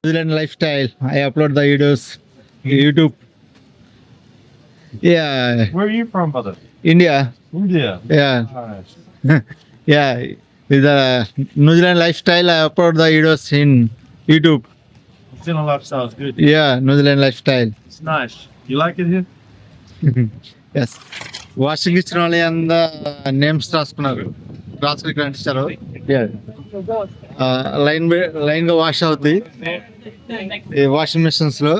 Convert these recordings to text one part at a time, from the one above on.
New Zealand lifestyle. I upload the videos, YouTube. Yeah, Where are you from, brother? India. India. Yeah, Nice. yeah. With the New Zealand lifestyle, I upload the videos in YouTube. New Zealand lifestyle is good. Yeah, New Zealand lifestyle. It's nice. You like it here? Yes. Washing ఇచ్చిన వాళ్ళు అంద names రాసుకున్నారు. రాసుకుని ఇక్కడ అంటించారు. Line గా wash అవుద్ది ఈ washing machines లో.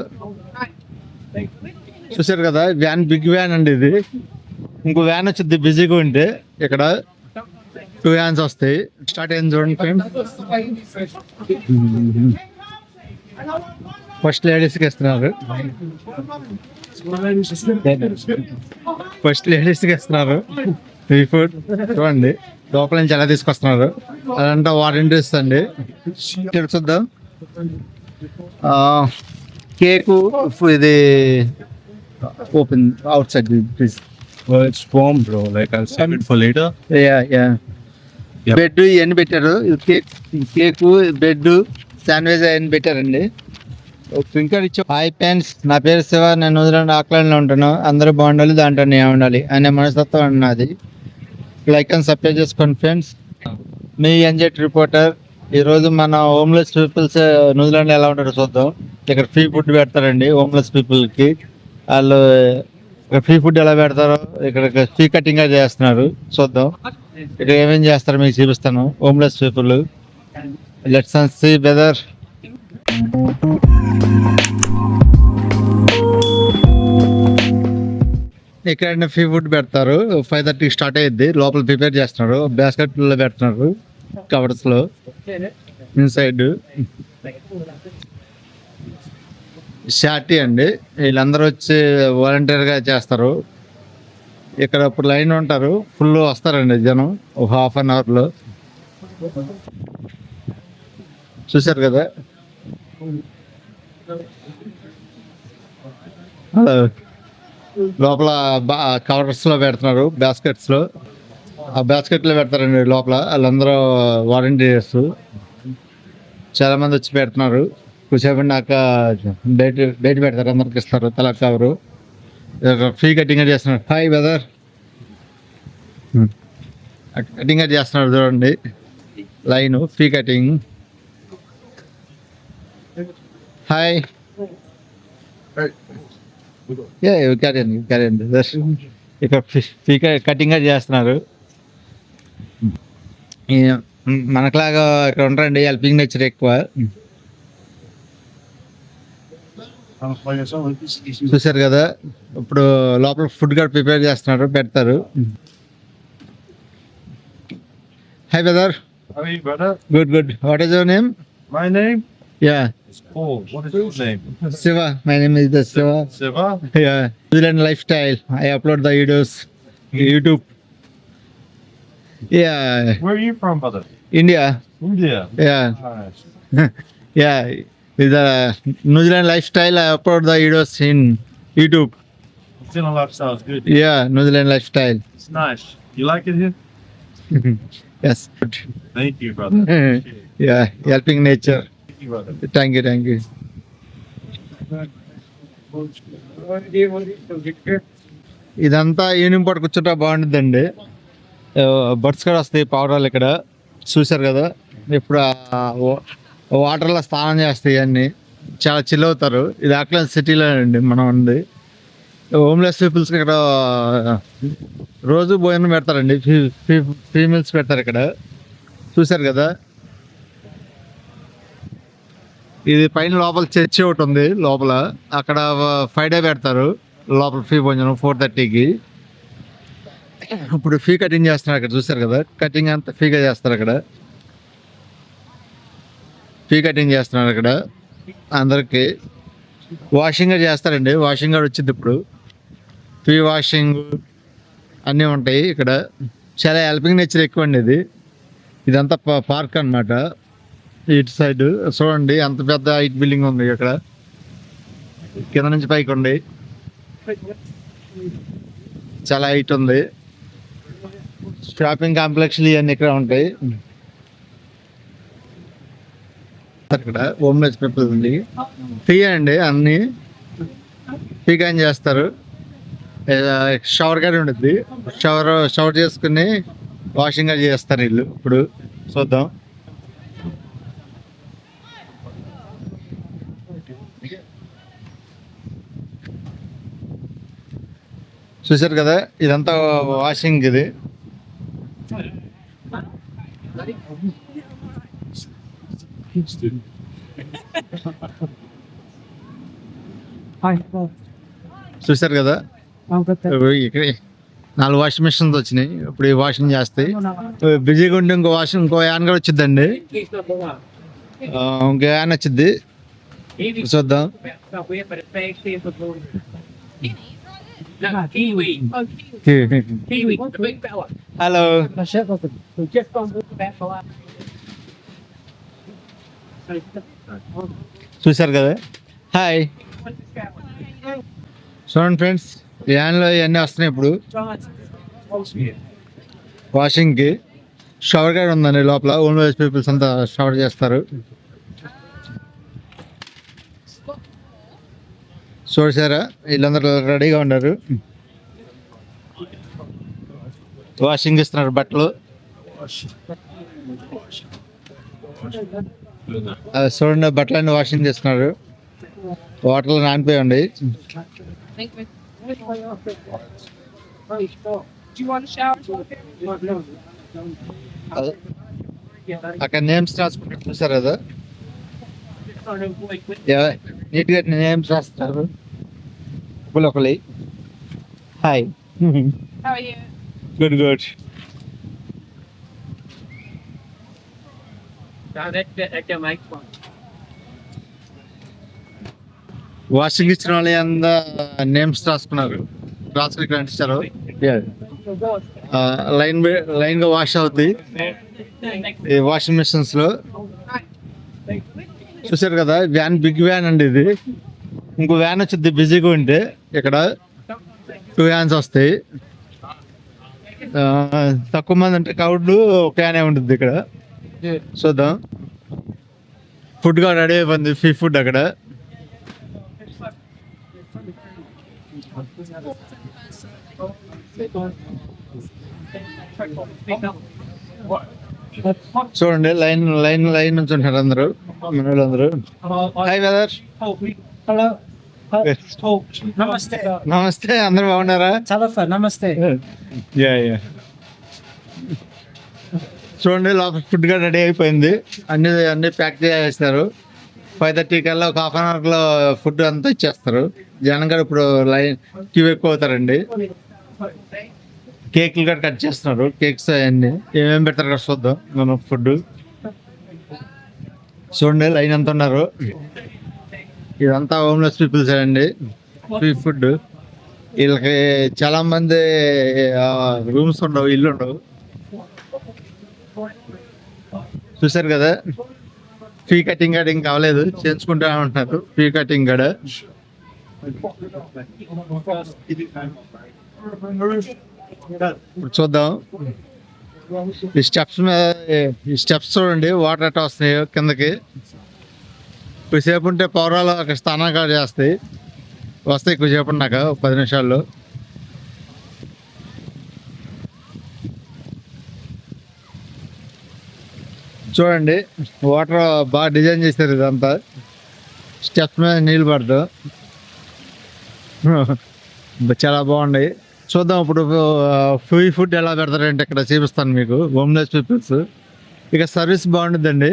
చూసారు కదా, వ్యాన్ బిగ్ వ్యాన్ అండి ఇది. ఇంకో వ్యాన్ వచ్చింది బిజీగా ఉంటే. ఇక్కడ 2 వ్యాన్స్ వస్తాయి. స్టార్ట్ అయింది చూడండి ఫ్రెండ్స్. ఫస్ట్ లేడీస్కి ఇస్తున్నారు. ఫ్రీ ఫుడ్ చూడండి. లోపల నుంచి ఎలా తీసుకొస్తున్నారు. అదంతా వారంటీస్ అండి. చూద్దాం. కేకు ఇది open out side please. Well, it's warm, bro. Like, I'll save it for later. Yep. Bed ఇవన్నీ పెట్టారు. కేకు, బెడ్, శాండ్విచ్ అవన్నీ పెట్టారండి. హాయ్ ఫ్రెండ్స్, నా పేరు శివ. నేను న్యూజిలాండ్ ఆక్లాండ్లో ఉంటాను. అందరూ బాగుండాలి, దాంట్లో నేను ఉండాలి అనే మనస్తత్వం అన్నది. లైక్ అండ్ సబ్స్క్రైబ్ చేసుకోండి ఫ్రెండ్స్. మీ ఎన్జెట్ రిపోర్టర్. ఈరోజు మన హోమ్లెస్ పీపుల్స్ న్యూజిలాండ్లో ఎలా ఉంటారో చూద్దాం. ఇక్కడ ఫ్రీ ఫుడ్ పెడతారండి హోమ్లెస్ పీపుల్కి. వాళ్ళు ఇక్కడ ఫ్రీ ఫుడ్ ఎలా పెడతారో ఇక్కడ ఫ్రీ కటింగ్ చేస్తున్నారు. చూద్దాం ఇక్కడ ఏమేం చేస్తారో మీకు చూపిస్తాను. Homeless people. Let's see weather. ఇక్కడ ఫ్రీ ఫుడ్ పెడతారు. 5:30 స్టార్ట్ అయ్యిద్ది. లోపల ప్రిపేర్ చేస్తున్నారు. బాస్కెట్లో పెడుతున్నారు కవర్స్లో ఇన్సైడ్. షార్టీ అండి. వీళ్ళందరూ వచ్చి వాలంటీర్గా చేస్తారు. ఇక్కడ ఇప్పుడు లైన్ ఉంటారు. ఫుల్ వస్తారండి జనం ఒక ½ అన్ అవర్లో. చూశారు కదా. లోపల కవర్స్లో పెడుతున్నారు, బాస్కెట్స్లో. ఆ బాస్కెట్లో పెడతారండి లోపల. వాళ్ళందరూ వాలంటీర్స్. చాలామంది వచ్చి పెడుతున్నారు. కూర్చోబెట్టినాక డేట్ పెడతారు. అందరికి ఇస్తారు తల కవరు. ఫ్రీ కటింగ్ చేస్తున్నారు. Hi brother. కటింగ్ చేస్తున్నారు చూడండి. Line free cutting. హాయ్. ఇక్కడ ఫ్రీ కటింగ్ చేస్తున్నారు. మనకులాగా ఇక్కడ ఉంటారండి హెల్పింగ్ నేచర్ ఎక్కువ. చూసారు కదా. ఇప్పుడు లోపల ఫుడ్ కూడా ప్రిపేర్ చేస్తున్నారు, పెడతారు. Hi brother. How are you, brother? Good. What is your name? My name yeah, is Paul. What is your name? Shiva. My name is the Shiva. Siva. Yeah, New Zealand life style. I upload the videos YouTube. Yeah, Where are you from, brother? India. India. Yeah, Nice. Yeah. With the New Zealand lifestyle, I upload the videos in YouTube. New Zealand lifestyle is good. Yeah, New Zealand lifestyle. It's nice. You like it here? Yes. Thank you, brother. Yeah, helping nature. Thank you, brother. Thank you. ఇదంతా evening పూట కూర్చుంటా బాగుంటుందండి. Birds కూడా వస్తాయి పావురాలు ఇక్కడ. చూసారు కదా. ఇప్పుడు వాటర్లో స్నానం చేస్తాయి అన్నీ. చాలా చిల్ అవుతారు. ఇది ఆక్లాండ్ సిటీలో అండి మనం ఉంది. హోమ్లెస్ పీపుల్స్కి ఇక్కడ రోజు భోజనం పెడతారండి. ఫ్రీ మీల్స్ పెడతారు ఇక్కడ. చూసారు కదా. ఇది పైన లోపల చర్చి ఒకటి ఉంది లోపల. అక్కడ Friday పెడతారు లోపల ఫ్రీ భోజనం 4:30కి. ఇప్పుడు ఫ్రీ కటింగ్ చేస్తున్నారు అక్కడ. చూసారు కదా. కటింగ్ అంతా ఫ్రీగా చేస్తారు అక్కడ. ఫ్రీ కటింగ్ చేస్తున్నారు అక్కడ అందరికి. వాషింగ్ చేస్తారండి. వాషింగ్ కూడా వచ్చింది ఇప్పుడు. ఫ్రీ వాషింగ్ అన్నీ ఉంటాయి ఇక్కడ. చాలా హెల్పింగ్ నేచర్ ఎక్కువ అండి ఇది. ఇదంతా పార్క్ అన్నమాట. ఇటు సైడ్ చూడండి అంత పెద్ద హైట్ బిల్డింగ్ ఉంది ఇక్కడ. కింద నుంచి పైకి ఉంది. చాలా హైట్ ఉంది. షాపింగ్ కాంప్లెక్స్లు ఇవన్నీ ఇక్కడ ఉంటాయి. చేస్తారు ఇక్కడ. హోమ్లెస్ పీపుల్ ఉంది. ఫ్రీ అండి అన్ని ఫ్రీగా చేస్తారు. షవర్ గారి ఉంటుంది. షవర్ చేసుకుని వాషింగ్ అది చేస్తారు వీళ్ళు. ఇప్పుడు చూద్దాం. చూసారు కదా, ఇదంతా వాషింగ్ ఇది. చూసారు కదా, ఇక్కడ 4 వాషింగ్ మిషన్స్ వచ్చినాయి. ఇప్పుడు ఈ వాషింగ్ చేస్తాయి. బిజీగా ఉండి ఇంకో యాన్ కూడా వచ్చిందండి. ఇంకో యాన్ వచ్చింది, చూద్దాం. Kiwi. Kiwi, the big fella. Hello, Who just gone with the fat fella. చూసారు కదా. హాయ్, చూడండి ఫ్రెండ్స్, యాన్లో ఇవన్నీ వస్తున్నాయి ఇప్పుడు వాషింగ్కి. షవర్ గార్డ్ ఉందండి లోపల. హోమ్లెస్ పీపుల్స్ అంతా షవర్ చేస్తారు. చూసారా, వీళ్ళందరూ రెడీగా ఉన్నారు. వాషింగ్ ఇస్తున్నారు బట్టలు. చూడండి, బట్టలన్నీ వాషింగ్ చేస్తున్నారు. వాటర్లో నానిపోయి ఉండి. Do you want a shower? అక్కడ నేమ్స్ రాసుకుంటారు, చూసారు కదా. నీట్గా నేమ్స్ రాస్తారు ఒకరి. Hi, How are you? Good good. That's your mic one. Washing ఇచ్చిన వాళ్ళు అంతా నేమ్స్ రాసుకున్నారు. రాసుకుని ఇక్కడ అంటించారు. లైన్ గా వాష్ అవుతుంది ఈ వాషింగ్ మిషన్స్ లో. చూసారు కదా, వ్యాన్ బిగ్ వ్యాన్ అండి ఇది. ఇంకో వ్యాన్ వచ్చింది బిజీగా ఉంటే. ఇక్కడ 2 వ్యాన్స్ వస్తాయి. తక్కువ మంది అంటే క్రౌడ్ ఒక వ్యానే ఉంటుంది ఇక్కడ. చూద్దాం. ఫుడ్ కూడా రెడీ అయిపోయింది, ఫ్రీ ఫుడ్ అక్కడ. చూడండి, లైన్ నుంచి ఉంటారు అందరూ, మన వాళ్ళందరూ. Hi brother. హలో నమస్తే నమస్తే, అందరూ బాగున్నారా? చాలా నమస్తే. చూడండి, లోపల ఫుడ్ గా రెడీ అయిపోయింది. అన్ని ప్యాక్ చేసేస్తారు. 5:30 కల్లా ఒక హాఫ్ అన్ అవర్లో ఫుడ్ అంతా ఇచ్చేస్తారు. జనం కూడా ఇప్పుడు లైన్ క్యూ ఎక్కువ అవుతారండి. కేక్లు కూడా కట్ చేస్తున్నారు. కేక్స్ అవన్నీ ఏమేమి పెడతారు కదా చూద్దాం మనం. ఫుడ్ చూడండి, లైన్ అంతా ఉన్నారు. ఇదంతా హోమ్లెస్ పీపుల్స్ అండి. Free food. వీళ్ళకి చాలా మంది రూమ్స్ ఉండవు, ఇల్లు ఉండవు. చూసారు కదా, ఫ్రీ కటింగ్ కాడ ఇంకా అవ్వలేదు, చేయించుకుంటా ఉంటున్నారు ఫ్రీ కటింగ్ కాడ. ఇప్పుడు చూద్దాం. ఈ స్టెప్స్ చూడండి, వాటర్ అట్లా వస్తున్నాయి కిందకి. కొద్దిసేపు ఉంటే పౌరాలు అక్కడ స్నానం కాడ వస్తాయి కొద్దిసేపు ఉన్నాక, 10 నిమిషాల్లో. చూడండి, వాటర్ బాగా డిజైన్ చేశారు. ఇదంతా స్టెప్స్ మీద నీళ్ళు పడదు, చాలా బాగున్నాయి. చూద్దాం ఇప్పుడు ఫ్రీ ఫుడ్ ఎలా పెడతారంటే ఇక్కడ చూపిస్తాను మీకు. హోమ్లెస్ పీపుల్స్ ఇక సర్వీస్ బాగుంటుందండి.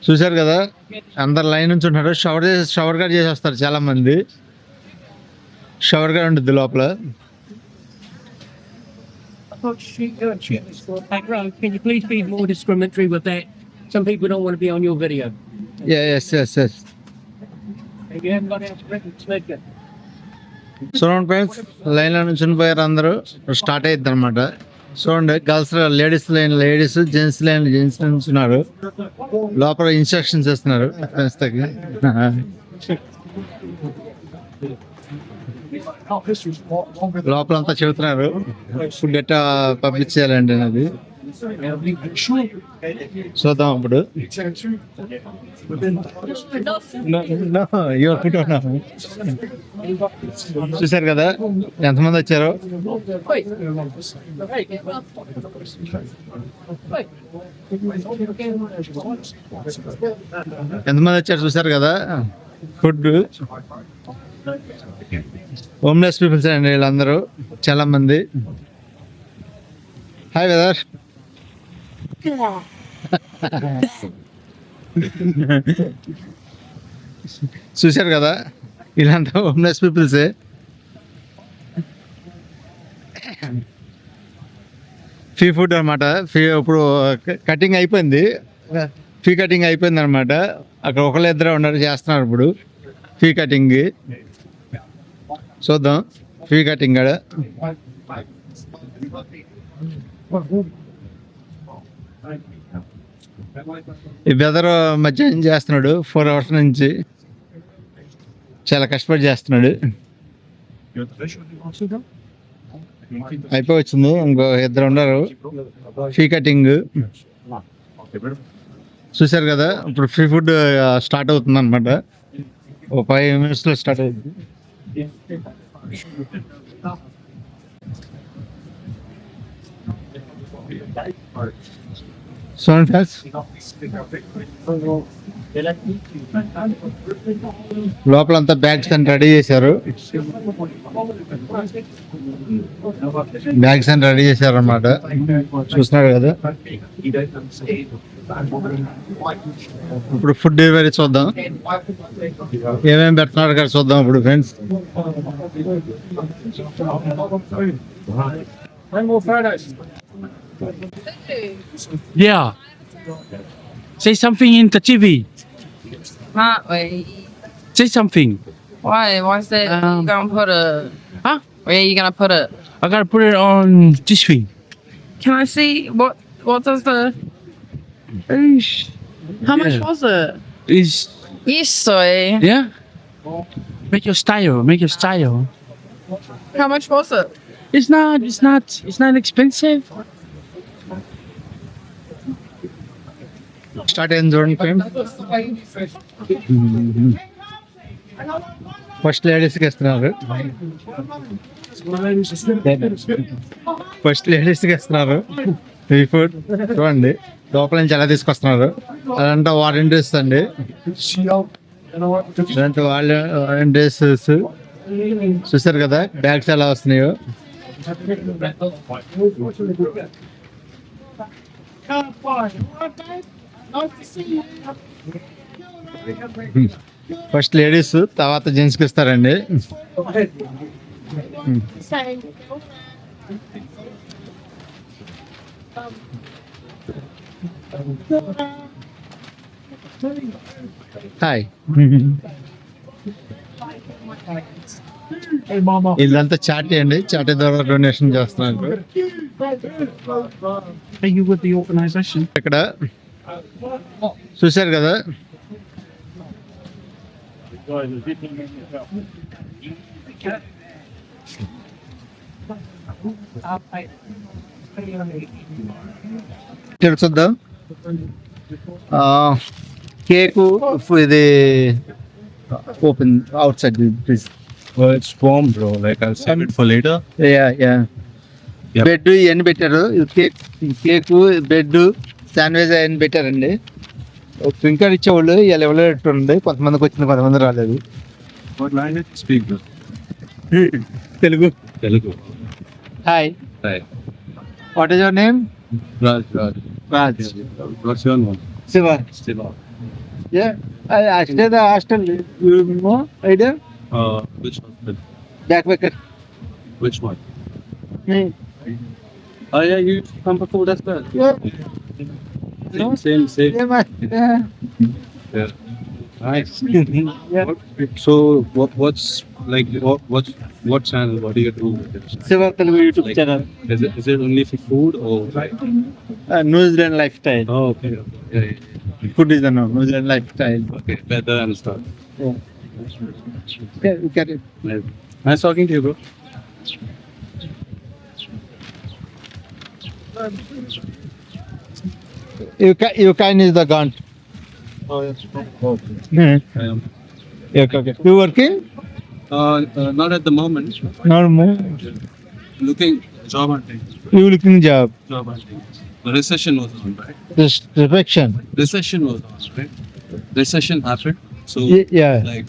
చూశారు కదా, అందరు లైన్ నుంచి ఉంటారు. షవర్ గార్డ్ చేసేస్తారు చాలా మంది. షవర్ గార్డ్ ఉంటుంది లోపల. Can you please be more discriminatory with that? Some people don't want to be on your video. Yes. If you haven't got else written, it's good. చూడండి friends, లైన్లో నుంచి పోయారు అందరూ. స్టార్ట్ అయ్యిద్ది అనమాట. చూడండి, girls ladies line ladies, gents line gents ఉన్నారు. లోపల ఇన్స్ట్రక్షన్స్ ఇస్తున్నారు ఫ్రెండ్స్ దగ్గర. లోపలంతా చెబుతున్నారు ఫుడ్ ఎట్టా పబ్లిష్ చేయాలండి అది చూద్దాం అప్పుడు చూశారు కదా ఎంతమంది వచ్చారో. ఎంతమంది వచ్చారు చూశారు కదా. ఫుడ్ హోమ్లెస్ పీపుల్స్ అండి వీళ్ళందరూ చాలా మంది. Hi weather. చూశారు కదా వీళ్ళంతా హోమ్లెస్ పీపుల్సే. ఫీ ఫుడ్ అనమాట. ఫీ ఇప్పుడు కటింగ్ అయిపోయింది. ఫీ కటింగ్ అయిపోయింది అనమాట. అక్కడ ఒకళ్ళు ఇద్దరు ఉన్నారు చేస్తున్నారు ఇప్పుడు ఫీ కటింగ్. చూద్దాం ఫీ కటింగ్ కాడ. ఈ బెదర్ మధ్యాహ్నం చేస్తున్నాడు 4 hours నుంచి చాలా కష్టపడి చేస్తున్నాడు. అయిపోయి వచ్చింది. ఇంకో ఇద్దరు ఉన్నారు ఫీ కటింగ్. చూశారు కదా ఇప్పుడు ఫ్రీ ఫుడ్ స్టార్ట్ అవుతుంది అనమాట. ఓ 5 minutes స్టార్ట్ అవుతుంది. చూడండి ఫ్రెండ్స్ లోపలంతా బ్యాగ్స్ అని రెడీ చేశారు. బ్యాగ్స్ అని రెడీ చేశారు అన్నమాట. చూస్తున్నారు కదా. ఇప్పుడు ఫుడ్ డెలివరీ చూద్దాం ఏమేమి పెడుతున్నారు కదా చూద్దాం ఇప్పుడు friends. Yeah. Say something in the TV. Huh? Wait. Say something. Why? Why's that? You gonna put a? Huh? Where you gonna put it? I gotta put it on this thing. Can I see what? What does the? How much Yeah. was it? Is Yes, soy. yeah. Make your style. Make your style. How much was it? It's not expensive. Start అయింది చూడండి friends. First లేడీస్కి ఇస్తున్నారు. First లేడీస్కి ఇస్తున్నారు free food. చూడండి లోపల నుంచి ఎలా తీసుకొస్తున్నారు. అదంతా వారంటీస్ అండి. అదంతా వారంటీస్. చూసారు కదా బ్యాగ్స్ ఎలా వస్తున్నాయో. ఫస్ట్ లేడీస్ తర్వాత జెంట్స్కి ఇస్తారండి. హాయ్. ఇదంతా చాటీ అండి. చాటీ ద్వారా డొనేషన్ చేస్తున్నారు. Are you with the organization? ఇక్కడ చూశారు కదా. తెలుసుద్దాం. కేకు ఇది open out side please. Well, it's warm, bro. Like I'll save it for later. Yep. Bed ఇవన్నీ పెట్టారు. కేకు బెడ్ శాండ్విచ్ అవన్నీ పెట్టారండి. ఇంకా ఇచ్చేవాళ్ళు ఇలా ఇవ్వలేటుంది. కొంతమందికి వచ్చింది కొంతమంది రాలేదు. What language you speak, bro? Telugu. Telugu. Hi. Hi. What is your name? Raj. Raj. What's your name? Shiva. Siva. I stay the hostel. You know idea? Which one? Backpacker. Which one? Me. Oh yeah, you come before as well. Yeah. Same. Yeah, man. Yeah. Yeah. Nice. Yeah. So what channel? What do you do with it? Siva Telugu YouTube Like- channel. Is it only for food or like? New Zealand lifestyle. Oh, okay. Yeah. Food is the New Zealand lifestyle. Okay. Weather and stuff. Yeah. Yeah, you get it. Like, Nice talking to you, bro. You can use the gun. Oh, yes. Hmm. I am. Okay. You working? Not at the moment. No more. Looking job hunting. You looking job. Job hunting. The recession was on, right? This reflection. Recession was on, right? Recession happened. So Yeah. like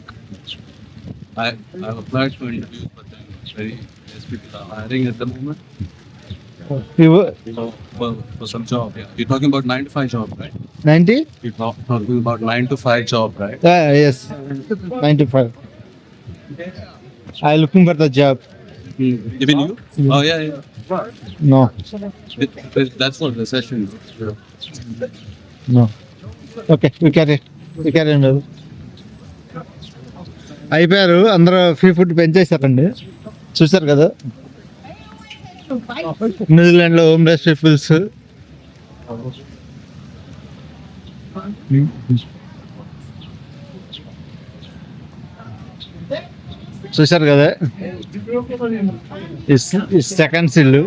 I applied for interviews, but then very less people are hiring at the moment. You wo- For some job, yeah. You're talking about 9 to 5 job, right? 90? You're talking about 9 to 5 job, right? Yes. 95. I looking for the job. Even you? Oh yeah, yeah. No. That's what recession is. No. Okay wicket లేదు అయిపోయారు అందరూ free food పెంచేశారండి చూసారు కదా న్యూజిలాండ్లో homeless peoples చూసారు కదా ఈ seconds ఇల్లు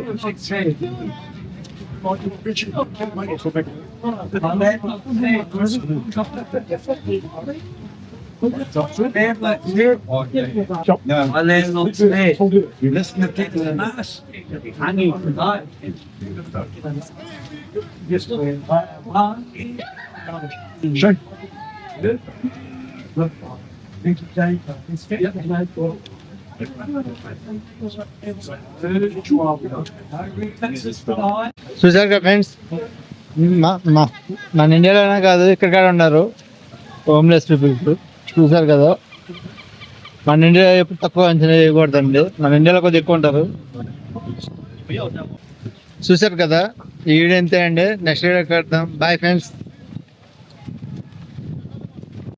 చూసారు కదా ఫ్రెండ్స్ మన ఇండియాలోనే కాదు ఇక్కడ ఉన్నారు హోమ్లెస్ పీపుల్స్ చూసారు కదా మన ఇండియా ఎప్పుడు తక్కువ అంచనా చేయకూడదండి మన ఇండియాలో కొద్దిగా ఎక్కువ ఉంటారు చూసారు కదా ఈ వీడియో అంతే అండి నెక్స్ట్ వీడియో కడతాం బాయ్ ఫ్రెండ్స్